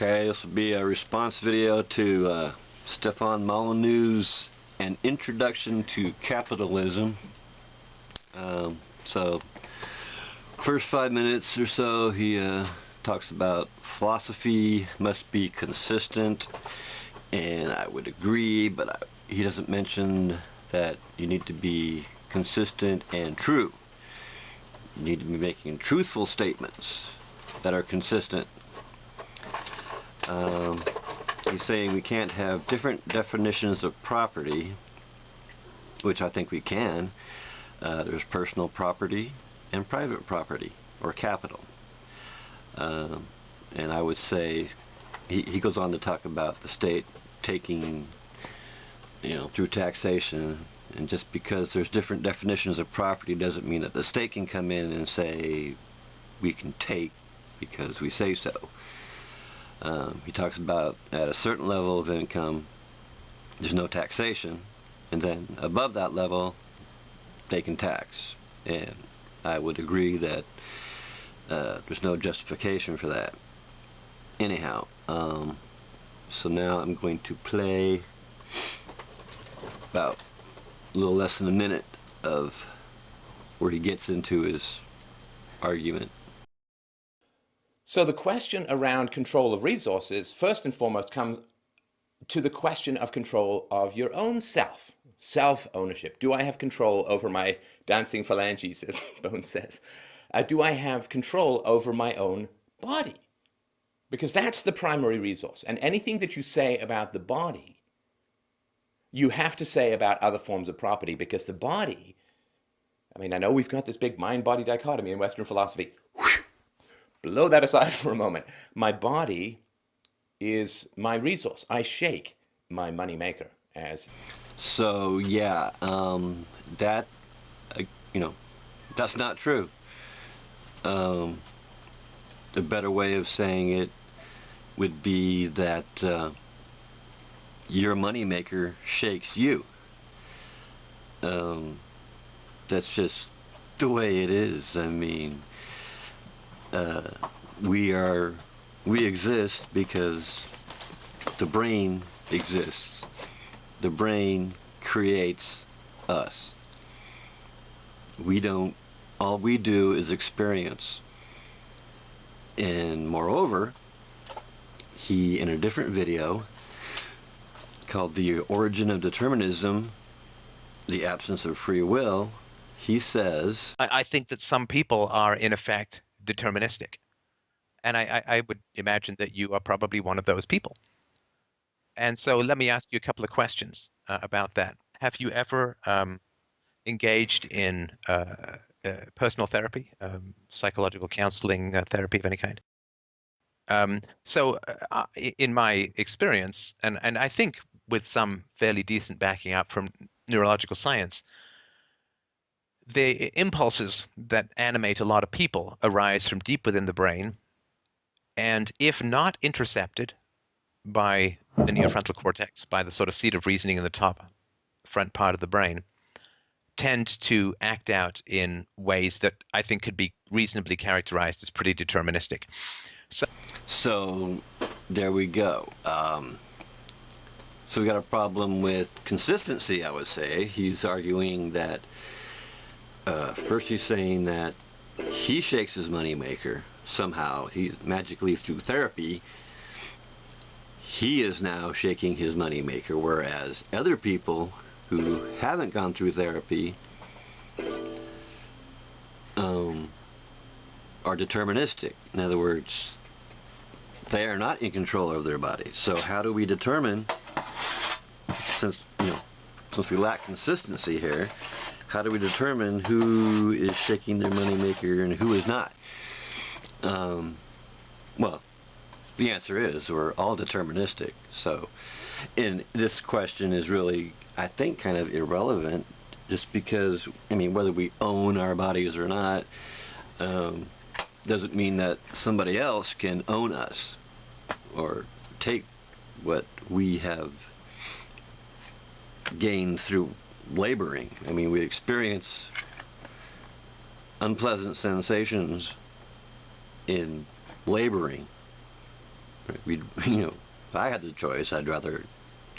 Okay, this will be a response video to Stefan Molyneux's An Introduction to Capitalism. So, first 5 minutes or so, he talks about philosophy must be consistent, and I would agree, but he doesn't mention that you need to be consistent and true. You need to be making truthful statements that are consistent. He's saying we can't have different definitions of property, which I think we can. There's personal property and private property, or capital. And I would say, he goes on to talk about the state taking, through taxation, and just because there's different definitions of property doesn't mean that the state can come in and say we can take because we say so. He talks about at a certain level of income there's no taxation, and then above that level they can tax, and I would agree that there's no justification for that. Anyhow, so now I'm going to play about a little less than a minute of where he gets into his argument. So the question around control of resources, first and foremost, comes to the question of control of your own self, self-ownership. Do I have control over my dancing phalanges, as Bones says? Do I have control over my own body? Because that's the primary resource. And anything that you say about the body, you have to say about other forms of property, because the body, I know we've got this big mind-body dichotomy in Western philosophy. Blow that aside for a moment. My body is my resource. I shake my money maker as. So yeah, that that's not true. A better way of saying it would be that your money maker shakes you. That's just the way it is. We exist because the brain exists. The brain creates us. All we do is experience. And moreover, he, in a different video called The Origin of Determinism, The Absence of Free Will, he says, I think that some people are in effect deterministic. And I would imagine that you are probably one of those people. And so let me ask you a couple of questions about that. Have you ever engaged in personal therapy, psychological counseling, therapy of any kind? In my experience, and I think with some fairly decent backing up from neurological science, the impulses that animate a lot of people arise from deep within the brain, and if not intercepted by the neofrontal cortex, by the sort of seat of reasoning in the top front part of the brain, tend to act out in ways that I think could be reasonably characterized as pretty deterministic. So there we go. So we got a problem with consistency, I would say. He's arguing that first he's saying that he shakes his moneymaker somehow. He magically, through therapy, he is now shaking his moneymaker, whereas other people who haven't gone through therapy are deterministic. In other words, they are not in control of their bodies. So how do we determine, since we lack consistency here, how do we determine who is shaking their moneymaker and who is not? Well, the answer is we're all deterministic. So, and this question is really, I think, kind of irrelevant, just because, whether we own our bodies or not, doesn't mean that somebody else can own us or take what we have gained through laboring. We experience unpleasant sensations in laboring. We, you know, if I had the choice, I'd rather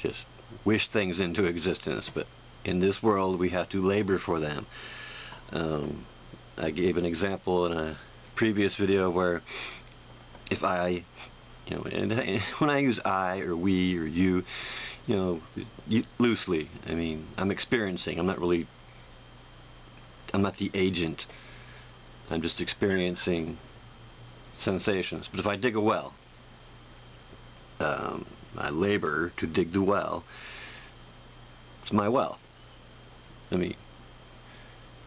just wish things into existence. But in this world, we have to labor for them. I gave an example in a previous video where if I, you know, and when I use I or we or you know, loosely, I mean, I'm experiencing. I'm not the agent. I'm just experiencing sensations. But if I dig a well, I labor to dig the well. It's my well. I mean,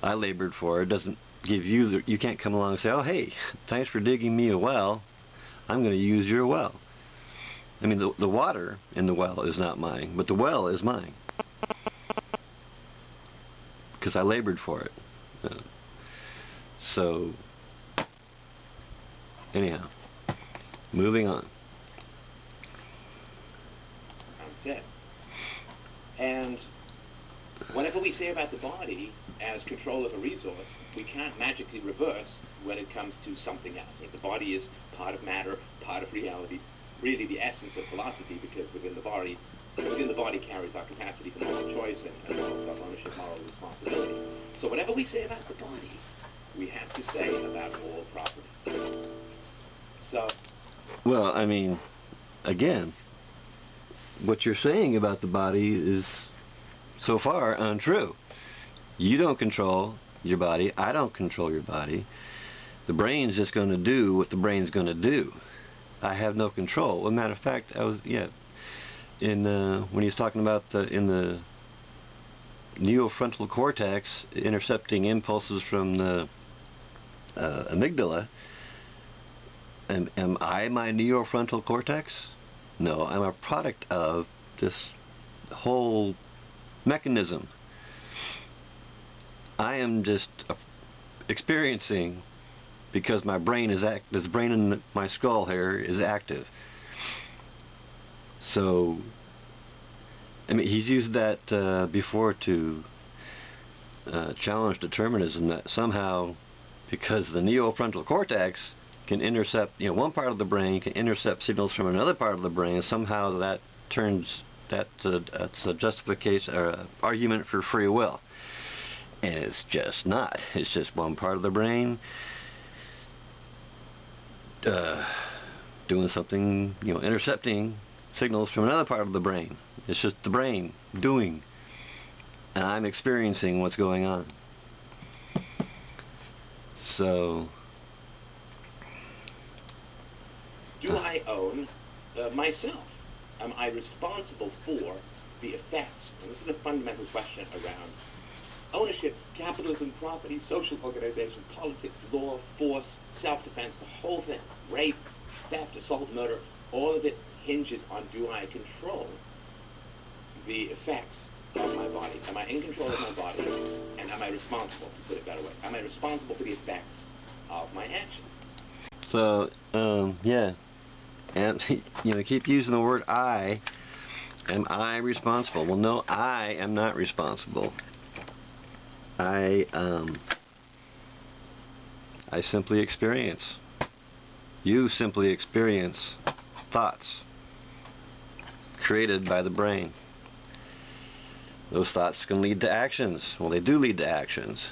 I labored for it. It doesn't give you you can't come along and say, oh hey, thanks for digging me a well, I'm going to use your well. I mean, the water in the well is not mine, but the well is mine because I labored for it. So anyhow, moving on. Says. And whatever we say about the body as control of a resource, we can't magically reverse when it comes to something else. Like the body is part of matter, part of reality, really the essence of philosophy, because within the body carries our capacity for moral choice and moral self-ownership, moral responsibility. So whatever we say about the body, we have to say about all property. So, well, I mean, again, what you're saying about the body is so far untrue. You don't control your body. I don't control your body. The brain's just going to do what the brain's going to do. I have no control. As a matter of fact, I was in when he was talking about in the neofrontal cortex intercepting impulses from the amygdala. Am I my neofrontal cortex? No, I'm a product of this whole mechanism. I am just experiencing because my brain is this brain in my skull here is active. So, I mean, he's used that before to challenge determinism, that somehow because the neofrontal cortex can intercept, you know, one part of the brain can intercept signals from another part of the brain, and somehow that turns that's a justification or argument for free will. And it's just not. It's just one part of the brain doing something, you know, intercepting signals from another part of the brain. It's just the brain doing, and I'm experiencing what's going on. So, do I own myself? Am I responsible for the effects? And this is a fundamental question around ownership, capitalism, property, social organization, politics, law, force, self-defense, the whole thing. Rape, theft, assault, murder, all of it hinges on, do I control the effects of my body? Am I in control of my body? And am I responsible, to put it that way? Am I responsible for the effects of my actions? So, yeah. And, you know, keep using the word I. Am I responsible? Well, no, I am not responsible. I simply experience. You simply experience thoughts created by the brain. Those thoughts can lead to actions. Well, they do lead to actions.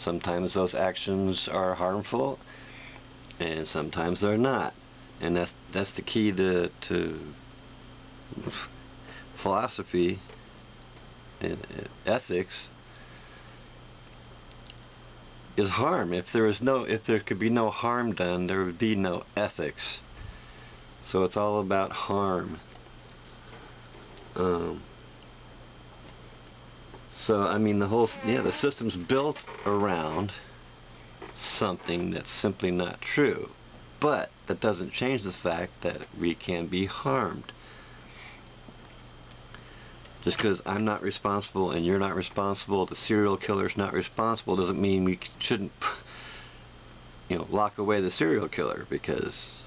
Sometimes those actions are harmful, and sometimes they're not. And that's the key to philosophy and ethics, is harm. If there could be no harm done, there would be no ethics. So it's all about harm. So I mean, the system's built around something that's simply not true. But that doesn't change the fact that we can be harmed. Just because I'm not responsible and you're not responsible, the serial killer's not responsible, doesn't mean we shouldn't, you know, lock away the serial killer. Because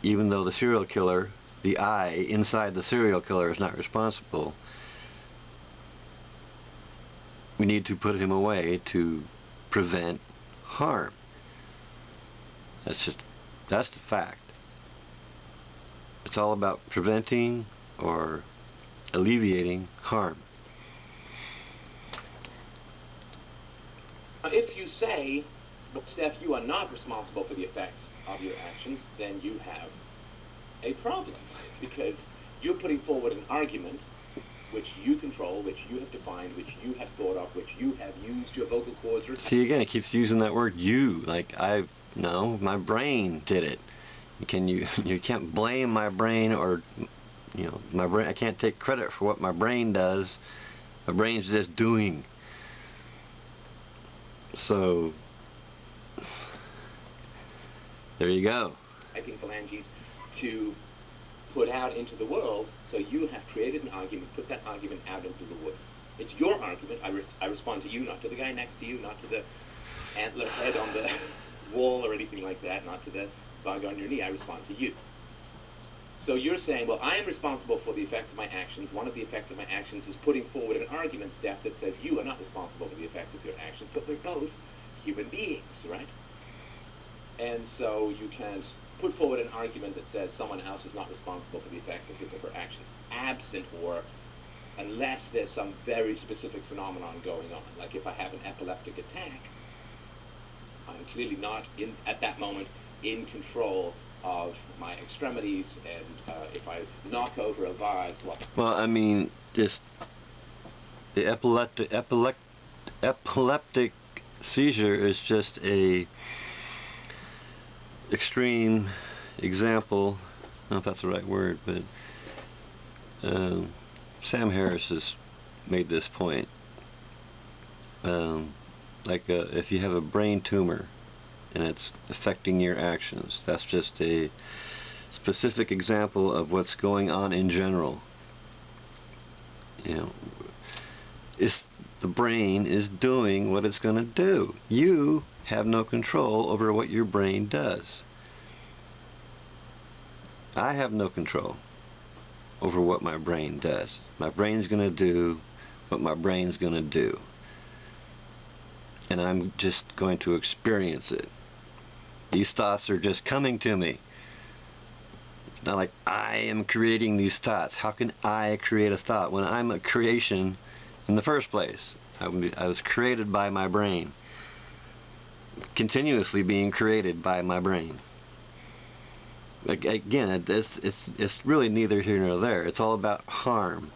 even though the serial killer, the I inside the serial killer, is not responsible, we need to put him away to prevent harm. That's the fact. It's all about preventing or alleviating harm. If you say, well, Steph, you are not responsible for the effects of your actions, then you have a problem, because you're putting forward an argument which you control, which you have defined, which you have thought of, which you have used your vocal cords. See, again, it keeps using that word "you." Like, no, my brain did it. You can't blame my brain, or my brain. I can't take credit for what my brain does. My brain's just doing. So there you go. I think phalanges to put out into the world, so you have created an argument, put that argument out into the world. It's your argument. I respond to you, not to the guy next to you, not to the antler head on the wall or anything like that, not to the bug on your knee. I respond to you. So you're saying, well, I am responsible for the effects of my actions. One of the effects of my actions is putting forward an argument, Steph, that says you are not responsible for the effects of your actions, but we're both human beings, right? And so you can't put forward an argument that says someone else is not responsible for the effects of his or her actions, absent or unless there's some very specific phenomenon going on. Like if I have an epileptic attack, I'm clearly not, at that moment, in control of my extremities, and if I knock over a vase, Well, I mean, just the epileptic seizure is just a extreme example. I don't know if that's the right word, but Sam Harris has made this point. If you have a brain tumor and it's affecting your actions, that's just a specific example of what's going on in general. The brain is doing what it's going to do. You have no control over what your brain does. I have no control over what my brain does. My brain's going to do what my brain's going to do. And I'm just going to experience it. These thoughts are just coming to me. It's not like I am creating these thoughts. How can I create a thought when I'm a creation in the first place? I was created by my brain. Continuously being created by my brain. Again, it's really neither here nor there. It's all about harm.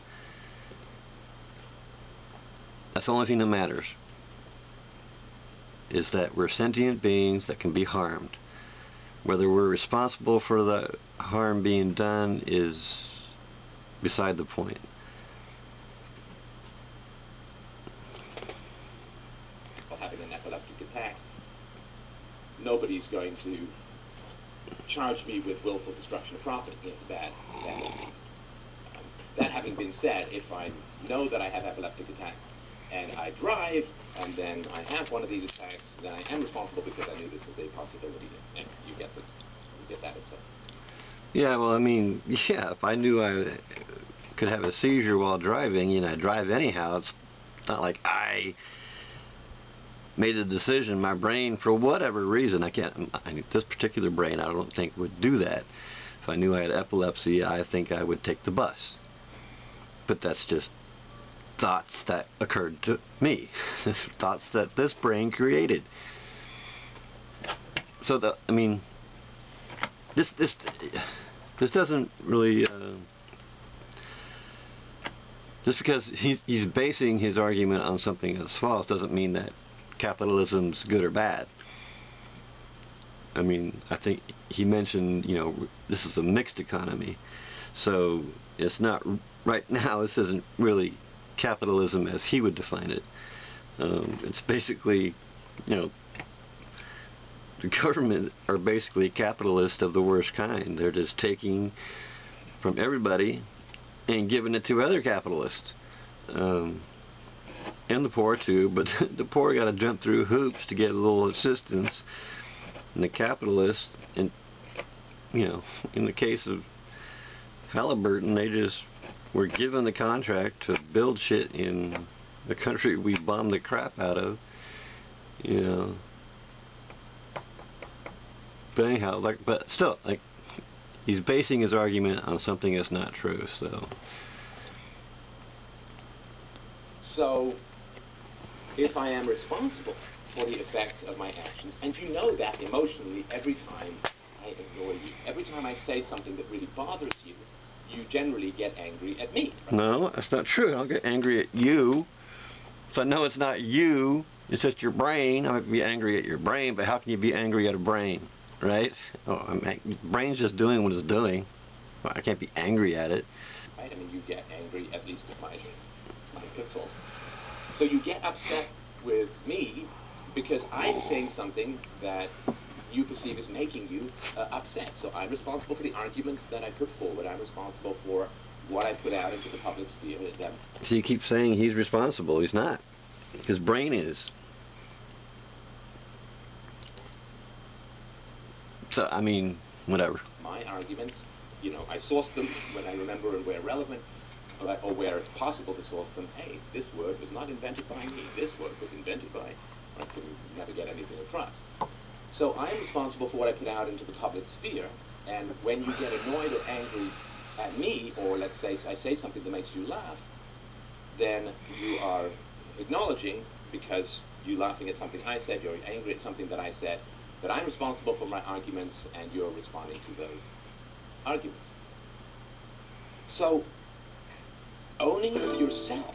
That's the only thing that matters. Is that we're sentient beings that can be harmed. Whether we're responsible for the harm being done is beside the point. Having an epileptic attack, nobody's going to charge me with willful destruction of property. It's bad. That having been said, if I know that I have epileptic attacks and I drive and then I have one of these attacks, then I am responsible because I knew this was a possibility. And you get that itself. Yeah, well, I mean, yeah, if I knew I could have a seizure while driving, I drive anyhow. It's not like I made a decision. My brain, for whatever reason, this particular brain, I don't think would do that. If I knew I had epilepsy, I think I would take the bus. But that's just thoughts that occurred to me. Thoughts that this brain created. So this doesn't really just because he's basing his argument on something that's false doesn't mean that capitalism's good or bad. I mean, I think he mentioned, this is a mixed economy, so it's not right now. This isn't really capitalism as he would define it. It's basically, the government are basically capitalists of the worst kind. They're just taking from everybody and giving it to other capitalists. And the poor too, but the poor got to jump through hoops to get a little assistance. And the capitalists, in the case of Halliburton, they just were given the contract to build shit in the country we bombed the crap out of. But anyhow, but still, He's basing his argument on something that's not true. So, if I am responsible for the effects of my actions, and you know that emotionally every time I ignore you, every time I say something that really bothers you, you generally get angry at me. Right? No, that's not true. I don't get angry at you. So no, it's not you. It's just your brain. I might be angry at your brain, but how can you be angry at a brain, right? Oh, brain's just doing what it's doing. I can't be angry at it. Right? I mean, you get angry at least at my pixels. So you get upset with me because I'm saying something that you perceive as making you upset. So I'm responsible for the arguments that I put forward. I'm responsible for what I put out into the public sphere. So you keep saying he's responsible. He's not. His brain is. So, I mean, whatever. My arguments, you know, I source them when I remember and where relevant, or where it's possible to source them. Hey, this word was not invented by me. This word was invented by... I couldn't never get anything across. So I'm responsible for what I put out into the public sphere, and when you get annoyed or angry at me, or let's say I say something that makes you laugh, then you are acknowledging, because you're laughing at something I said, you're angry at something that I said, that I'm responsible for my arguments, and you're responding to those arguments. So, owning yourself.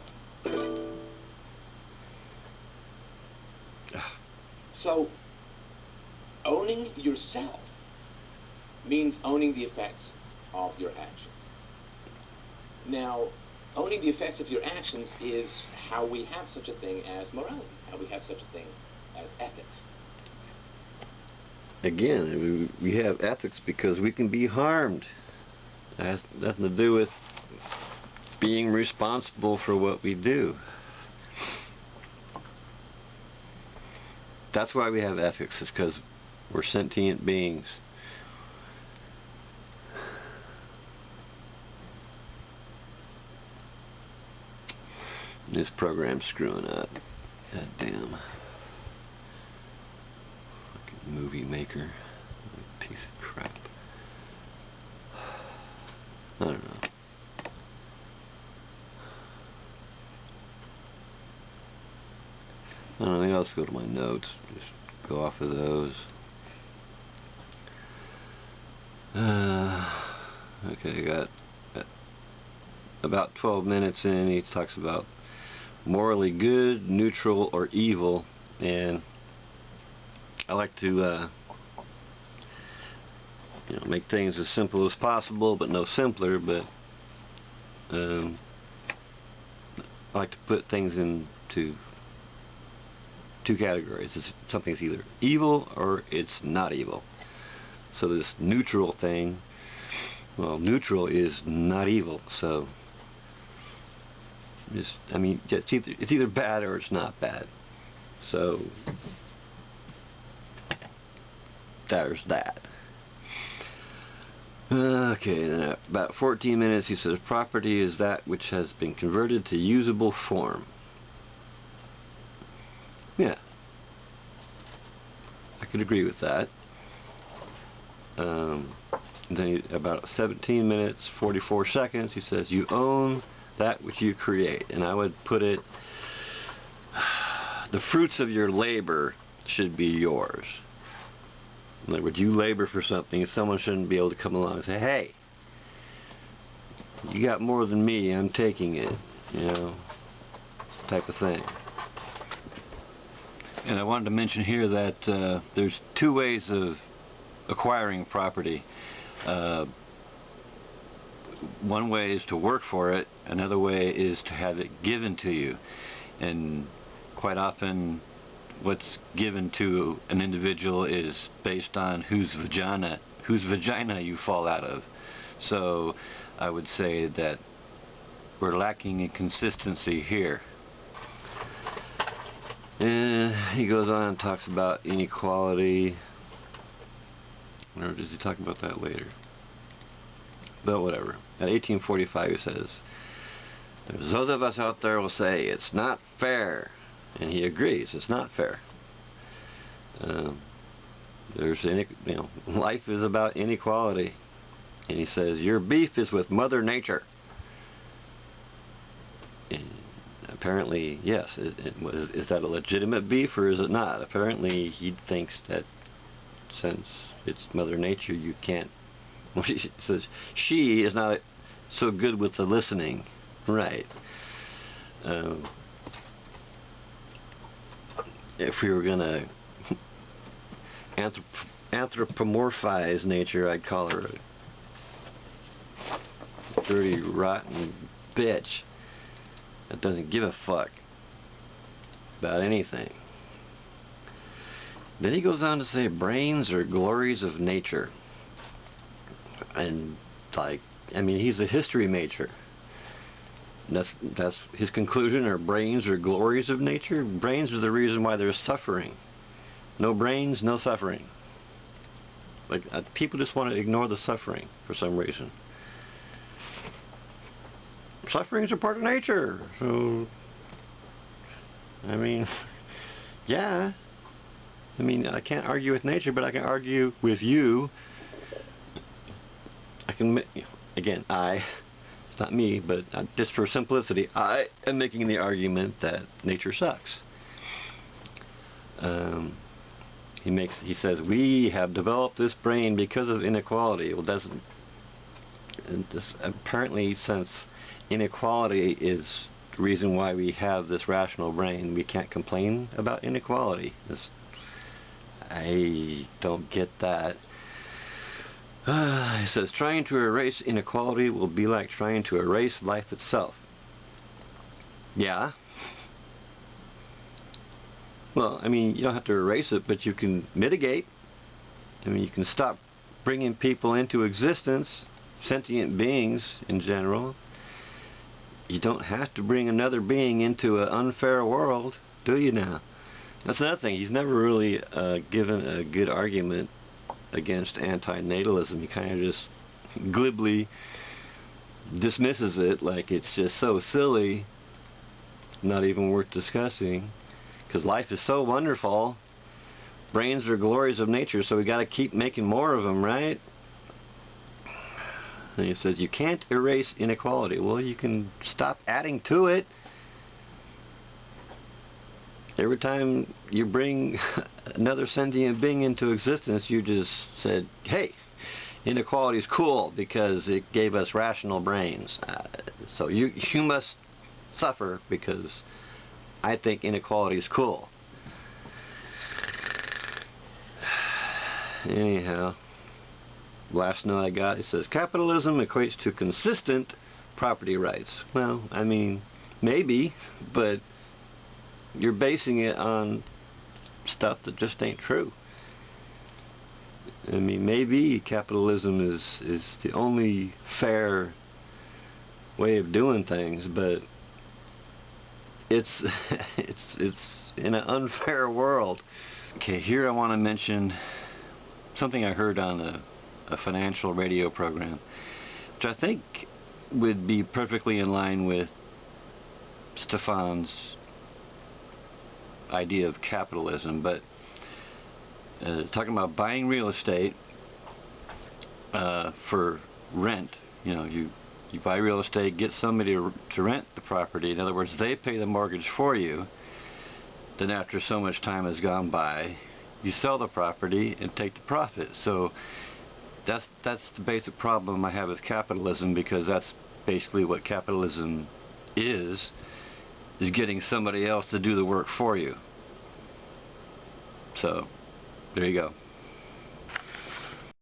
So, owning yourself means owning the effects of your actions. Now, owning the effects of your actions is how we have such a thing as morality, how we have such a thing as ethics. Again, we have ethics because we can be harmed. It has nothing to do with being responsible for what we do. That's why we have ethics, is because we're sentient beings. This program's screwing up. God damn. Fucking movie maker. Piece of crap. I don't know. I don't think I'll just go to my notes. Just go off of those. Okay, I got about 12 minutes in. He talks about morally good, neutral, or evil, and I like to you know, make things as simple as possible, but no simpler. But I like to put things into two categories. Something's either evil or it's not evil. So this neutral thing, well, neutral is not evil. So just, I mean, it's either bad or it's not bad. So there's that. Okay, then about 14 minutes he says property is that which has been converted to usable form. Yeah, I could agree with that. Then about 17 minutes 44 seconds he says you own that which you create, and I would put it, the fruits of your labor should be yours. In other words, you labor for something, someone shouldn't be able to come along and say, hey, you got more than me, I'm taking it, you know, type of thing. And I wanted to mention here that there's two ways of acquiring property. One way is to work for it, another way is to have it given to you. And quite often what's given to an individual is based on whose vagina you fall out of. So I would say that we're lacking in consistency here. And he goes on and talks about inequality. Or does he talk about that later? But whatever. At 1845 he says, those of us out there will say it's not fair. And he agrees, it's not fair. Life is about inequality. And he says, your beef is with Mother Nature. And apparently, yes. Is that a legitimate beef or is it not? Apparently, he thinks that since it's Mother Nature, you can't. He says she is not so good with the listening. Right. If we were going to anthropomorphize nature, I'd call her a dirty, rotten bitch that doesn't give a fuck about anything. Then he goes on to say brains are glories of nature. And, like, I mean, he's a history major. That's his conclusion, or brains are glories of nature. Brains are the reason why there's suffering. No brains, no suffering. Like, people just want to ignore the suffering for some reason. Sufferings are part of nature. So, I mean, yeah. I mean, I can't argue with nature, but I can argue with you. I can, again, it's not me, but just for simplicity, I am making the argument that nature sucks. He says we have developed this brain because of inequality. Well, apparently, since inequality is the reason why we have this rational brain, we can't complain about inequality. I don't get that. He says trying to erase inequality will be like trying to erase life itself. Yeah. Well, I mean, you don't have to erase it, but you can mitigate. I mean, you can stop bringing people into existence, sentient beings in general. You don't have to bring another being into an unfair world, do you now? That's another thing. He's never really given a good argument against anti-natalism. He kind of just glibly dismisses it like it's just so silly, not even worth discussing, because life is so wonderful. Brains are glories of nature, so we got to keep making more of them, right? And he says you can't erase inequality. Well, you can stop adding to it. Every time you bring another sentient being into existence, you just said, hey, inequality is cool because it gave us rational brains. So you must suffer because I think inequality is cool. Anyhow, last note I got, it says, capitalism equates to consistent property rights. Well, I mean, maybe, but you're basing it on stuff that just ain't true. I mean, maybe capitalism is the only fair way of doing things, but it's in an unfair world. Okay, here I want to mention something I heard on a financial radio program, which I think would be perfectly in line with Stefan's idea of capitalism, but talking about buying real estate for rent. You know, you buy real estate, get somebody to rent the property. In other words, they pay the mortgage for you. Then after so much time has gone by, you sell the property and take the profit. So that's the basic problem I have with capitalism, because that's basically what capitalism is getting somebody else to do the work for you. So there you go.